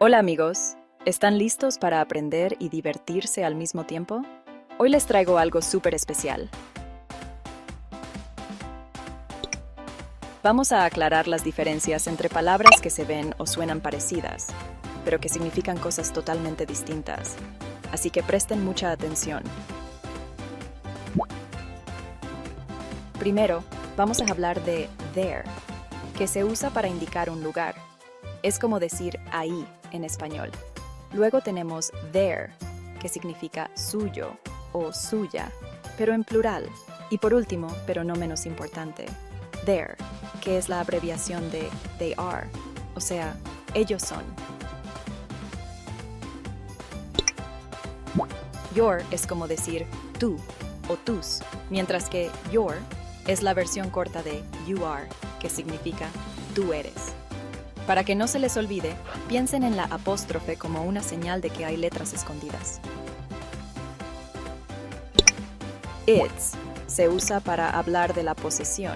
Hola amigos, ¿están listos para aprender y divertirse al mismo tiempo? Hoy les traigo algo súper especial. Vamos a aclarar las diferencias entre palabras que se ven o suenan parecidas, pero que significan cosas totalmente distintas. Así que presten mucha atención. Primero, vamos a hablar de there, que se usa para indicar un lugar. Es como decir ahí en español. Luego tenemos their, que significa suyo o suya, pero en plural. Y por último, pero no menos importante, their, que es la abreviación de they are, o sea, ellos son. Your es como decir tú o tus, mientras que your es la versión corta de you are, que significa tú eres. Para que no se les olvide, piensen en la apóstrofe como una señal de que hay letras escondidas. Its se usa para hablar de la posesión,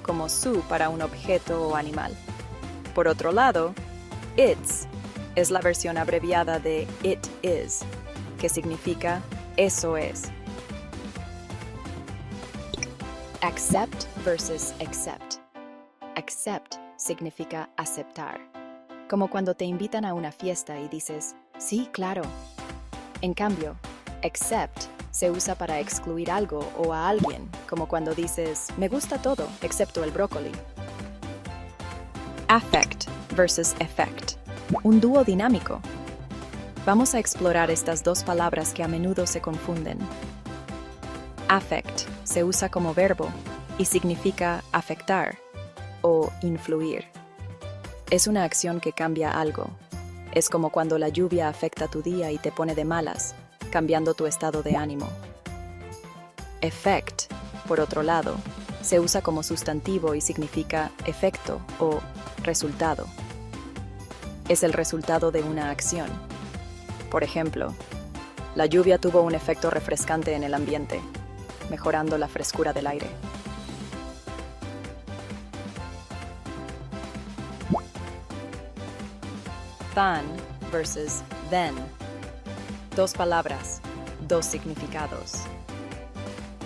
como su para un objeto o animal. Por otro lado, its es la versión abreviada de it is, que significa eso es. Accept versus accept. Accept significa aceptar, como cuando te invitan a una fiesta y dices, sí, claro. En cambio, accept se usa para excluir algo o a alguien, como cuando dices, me gusta todo, excepto el brócoli. Affect versus effect, un dúo dinámico. Vamos a explorar estas dos palabras que a menudo se confunden. Affect se usa como verbo y significa afectar o influir. Es una acción que cambia algo. Es como cuando la lluvia afecta tu día y te pone de malas, cambiando tu estado de ánimo. Effect, por otro lado, se usa como sustantivo y significa efecto o resultado. Es el resultado de una acción. Por ejemplo, la lluvia tuvo un efecto refrescante en el ambiente, mejorando la frescura del aire. Than versus then. Dos palabras, dos significados.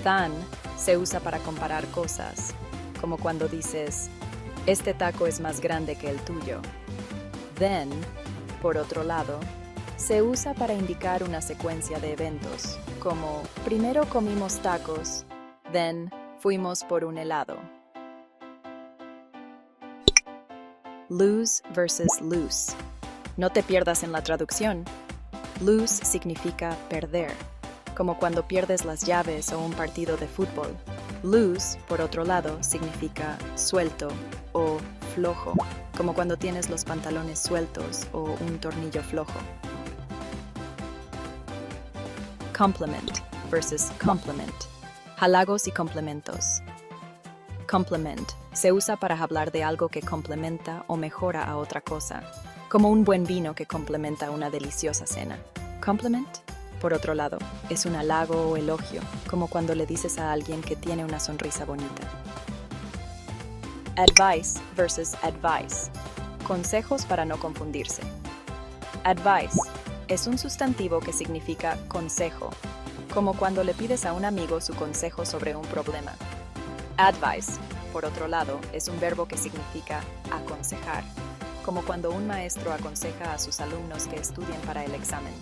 Than se usa para comparar cosas, como cuando dices, este taco es más grande que el tuyo. Then, por otro lado, se usa para indicar una secuencia de eventos, como primero comimos tacos, then fuimos por un helado. Lose versus loose. No te pierdas en la traducción. Lose significa perder, como cuando pierdes las llaves o un partido de fútbol. Loose, por otro lado, significa suelto o flojo, como cuando tienes los pantalones sueltos o un tornillo flojo. Compliment versus complement. Halagos y complementos. Compliment se usa para hablar de algo que complementa o mejora a otra cosa, como un buen vino que complementa una deliciosa cena. Compliment, por otro lado, es un halago o elogio, como cuando le dices a alguien que tiene una sonrisa bonita. Advice versus advice. Consejos para no confundirse. Advice es un sustantivo que significa consejo, como cuando le pides a un amigo su consejo sobre un problema. Advice, por otro lado, es un verbo que significa aconsejar, como cuando un maestro aconseja a sus alumnos que estudien para el examen.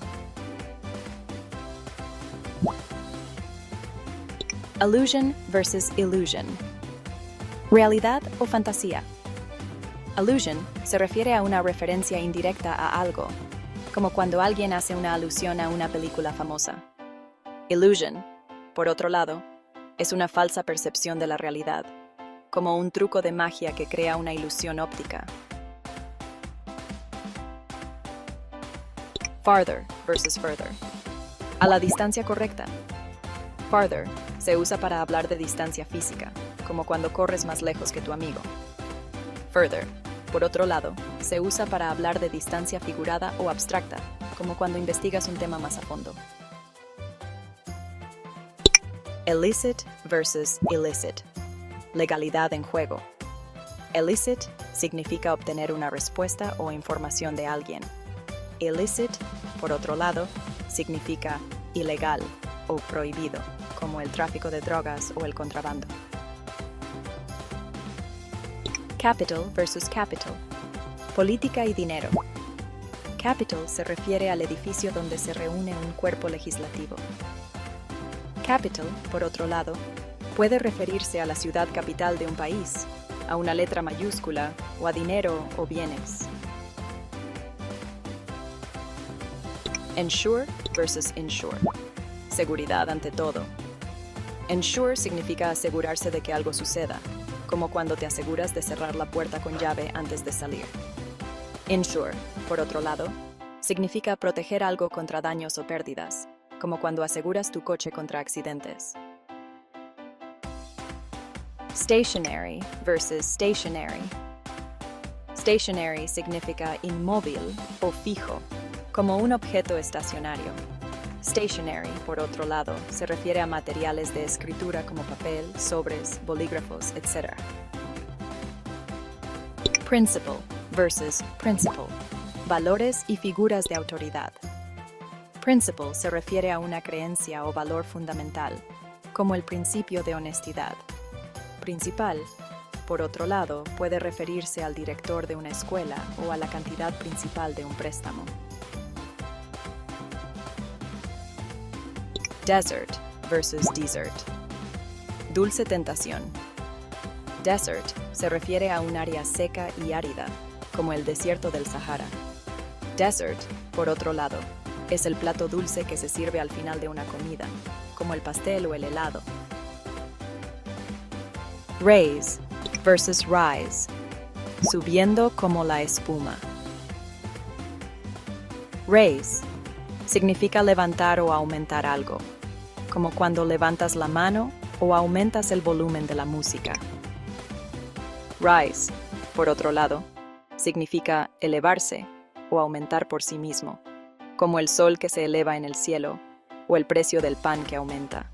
Allusion versus illusion. Realidad o fantasía. Allusion se refiere a una referencia indirecta a algo, como cuando alguien hace una alusión a una película famosa. Illusion, por otro lado, es una falsa percepción de la realidad, como un truco de magia que crea una ilusión óptica. Farther versus further. A la distancia correcta. Farther se usa para hablar de distancia física, como cuando corres más lejos que tu amigo. Further, por otro lado, se usa para hablar de distancia figurada o abstracta, como cuando investigas un tema más a fondo. Illicit versus illicit. Legalidad en juego. Illicit significa obtener una respuesta o información de alguien. Illicit, por otro lado, significa ilegal o prohibido, como el tráfico de drogas o el contrabando. Capital versus capital. Política y dinero. Capital se refiere al edificio donde se reúne un cuerpo legislativo. Capital, por otro lado, puede referirse a la ciudad capital de un país, a una letra mayúscula o a dinero o bienes. Ensure versus insure. Seguridad ante todo. Ensure significa asegurarse de que algo suceda, como cuando te aseguras de cerrar la puerta con llave antes de salir. Insure, por otro lado, significa proteger algo contra daños o pérdidas, como cuando aseguras tu coche contra accidentes. Stationary versus stationary. Stationary significa inmóvil o fijo, como un objeto estacionario. Stationary, por otro lado, se refiere a materiales de escritura como papel, sobres, bolígrafos, etc. Principle versus principle. Valores y figuras de autoridad. Principle se refiere a una creencia o valor fundamental, como el principio de honestidad. Principal, por otro lado, puede referirse al director de una escuela o a la cantidad principal de un préstamo. Desert versus desert. Dulce tentación. Desert se refiere a un área seca y árida, como el desierto del Sahara. Dessert, por otro lado, es el plato dulce que se sirve al final de una comida, como el pastel o el helado. Raise versus rise. Subiendo como la espuma. Raise significa levantar o aumentar algo, como cuando levantas la mano o aumentas el volumen de la música. Rise, por otro lado, significa elevarse o aumentar por sí mismo, como el sol que se eleva en el cielo o el precio del pan que aumenta.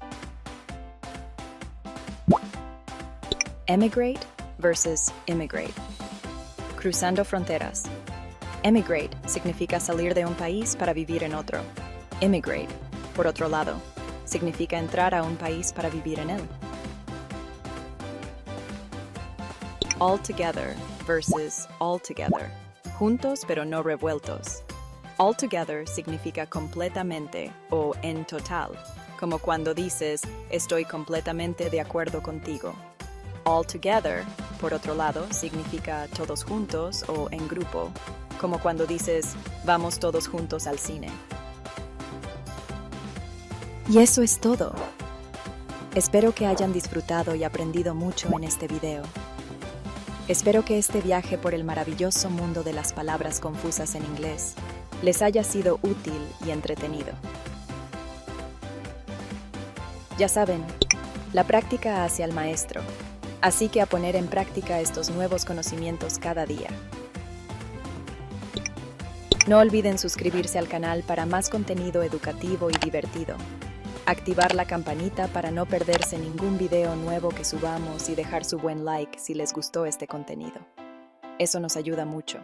Emigrate versus immigrate. Cruzando fronteras. Emigrate significa salir de un país para vivir en otro. Immigrate, por otro lado, significa entrar a un país para vivir en él. All together versus all together. Juntos pero no revueltos. All together significa completamente o en total, como cuando dices estoy completamente de acuerdo contigo. All together, por otro lado, significa todos juntos o en grupo, como cuando dices vamos todos juntos al cine. Y eso es todo. Espero que hayan disfrutado y aprendido mucho en este video. Espero que este viaje por el maravilloso mundo de las palabras confusas en inglés les haya sido útil y entretenido. Ya saben, la práctica hace al maestro, así que a poner en práctica estos nuevos conocimientos cada día. No olviden suscribirse al canal para más contenido educativo y divertido. Activar la campanita para no perderse ningún video nuevo que subamos y dejar su buen like si les gustó este contenido. Eso nos ayuda mucho.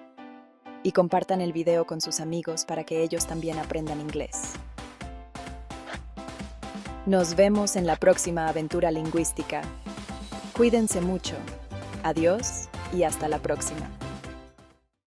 Y compartan el video con sus amigos para que ellos también aprendan inglés. Nos vemos en la próxima aventura lingüística. Cuídense mucho. Adiós y hasta la próxima.